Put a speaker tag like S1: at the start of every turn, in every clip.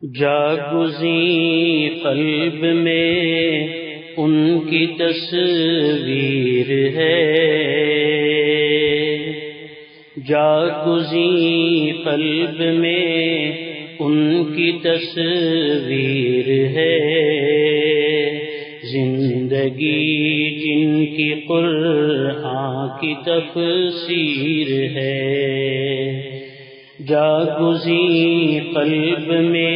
S1: جاگزیں قلب میں ان کی تصویر ہے، جاگزیں قلب میں ان کی تصویر ہے، زندگی جن کی قرآن کی تفسیر ہے، جاگزیں قلب میں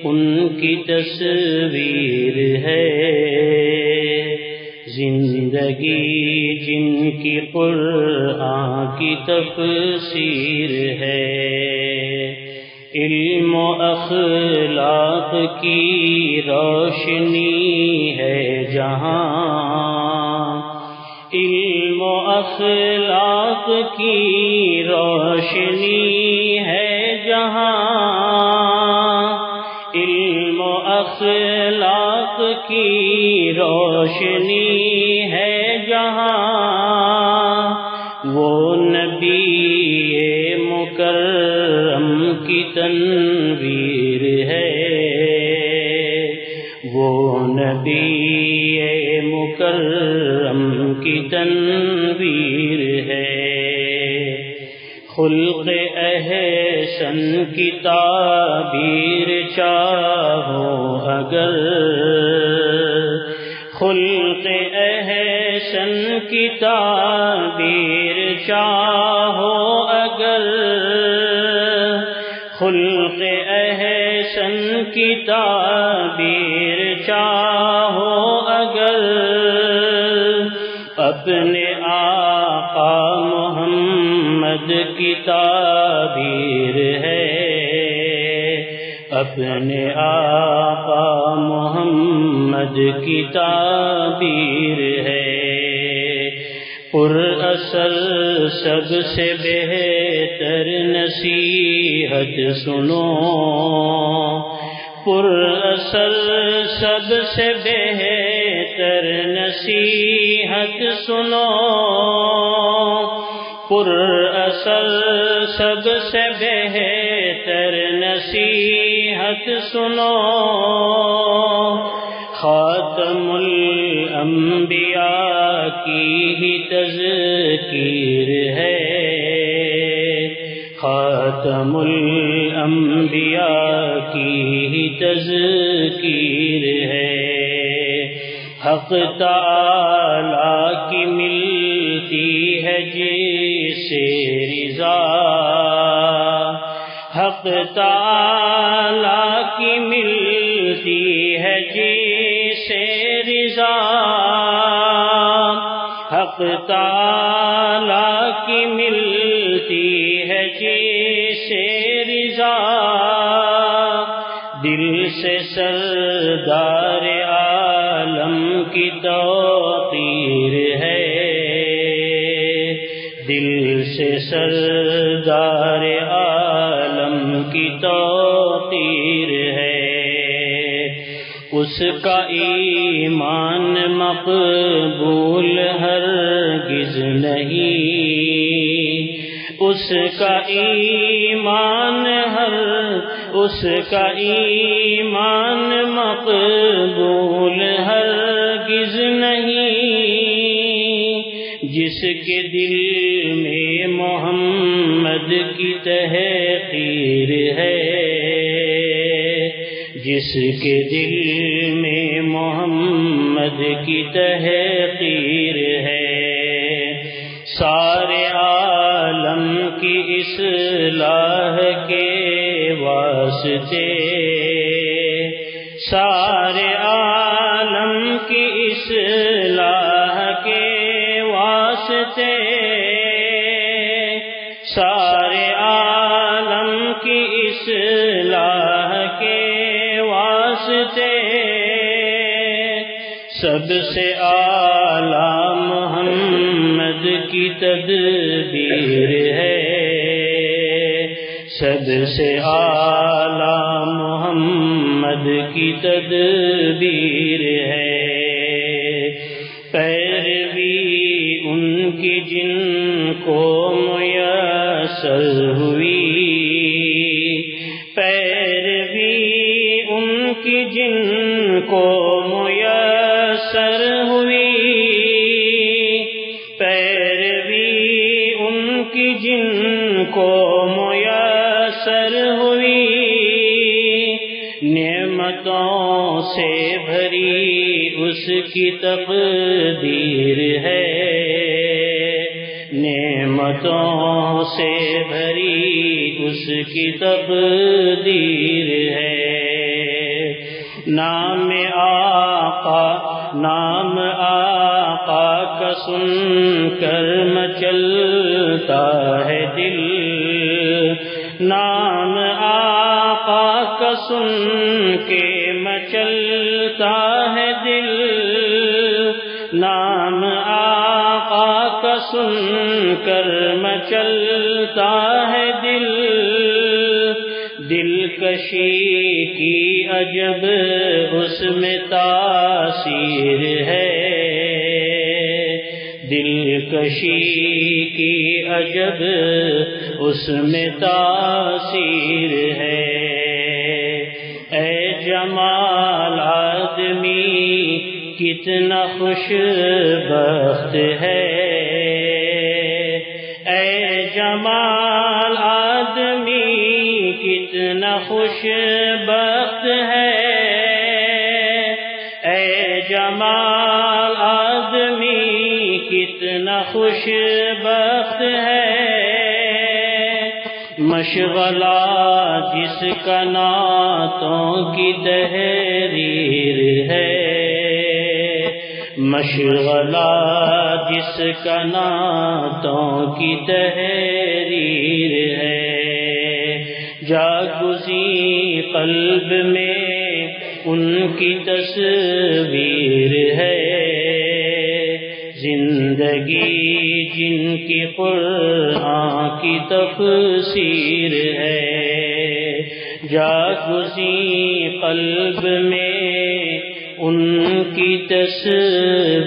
S1: ان کی تصویر ہے، زندگی جن کی قرآن کی تفسیر ہے، علم و اخلاق کی روشنی ہے جہاں، علم و اخلاق کی روشنی ہے جہاں، علم و اخلاق کی روشنی ہے جہاں، وہ نبی مکرم کی تنویر ہے، وہ نبی مکرم کی تنویر ہے، خلق احسن کی تعبیر چاہو اگر، خلق احسن کی تعبیر چاہو اگر، خلق احسن کی تعبیر چاہو اگر، اپنے آقا محمد کی تعبیر ہے، اپنے آقا محمد کی تعبیر ہے، پر اثر سب سے بہتر نصیحت سنو، پر اثر سب سے بہتر نصیحت سنو، پر اثر سب سے بہتر نصیحت سنو، خاتم الانبیاء کی ہی تذکیر ہے، خاتم الانبیاء کی ہی تذکیر ہے، حق تعالی کی ملتی ہے جسے رضا، حق تعالی کی ملتی ہے جسے رضا، حق تعالی کی ملتی ہے جسے رضا، دل سے سردار عالم کی توقیر ہے، دل سے سردار عالم کی توقیر ہے، اس کا ایمان مقبول ہرگز نہیں، اس کا ایمان اس کا ایمان مقبول ہرگز نہیں، جس کے دل میں محمد کی تحقیر ہے، جس کے دل میں محمد کی تحقیر ہے، سارے عالم کی اصلاح کے واسطے، سارے عالم کی اصلاح کے واسطے، سارے عالم کی اصلاح کے واسطے، سب سے اعلیٰ محمد کی تدبیر ہے، سب سے اعلیٰ محمد کی تدبیر ہے، پیروی ان کی جن کو میسر ہوئی، پیروی کی جن کو میسر ہوئی، پیروی ان کی جن کو میسر ہوئی، نعمتوں سے بھری اس کی تقدیر ہے، نعمتوں سے بھری اس کی تقدیر ہے۔ نام آقا کا سن کر مچلتا ہے دل، نام آقا کا سن کے مچلتا ہے دل، نام آقا کا سن کر مچلتا ہے دل، دلکشی کی عجب اس میں تاثیر ہے، دلکشی کی عجب اس میں تاثیر ہے۔ اے جمال آدمی کتنا خوش بخت ہے، اے جمال آدمی کتنا خوش بخت ہے، اے جمال آدمی کتنا خوش بخت ہے، مشغلہ جس کا نعتوں کی تحریر ہے، مشغلہ جس کا نعتوں کی تحریر ہے، جاگزیں قلب میں ان کی تصویر ہے، زندگی جن کی قرآن کی تفسیر ہے، جاگزیں قلب میں ان کی تصویر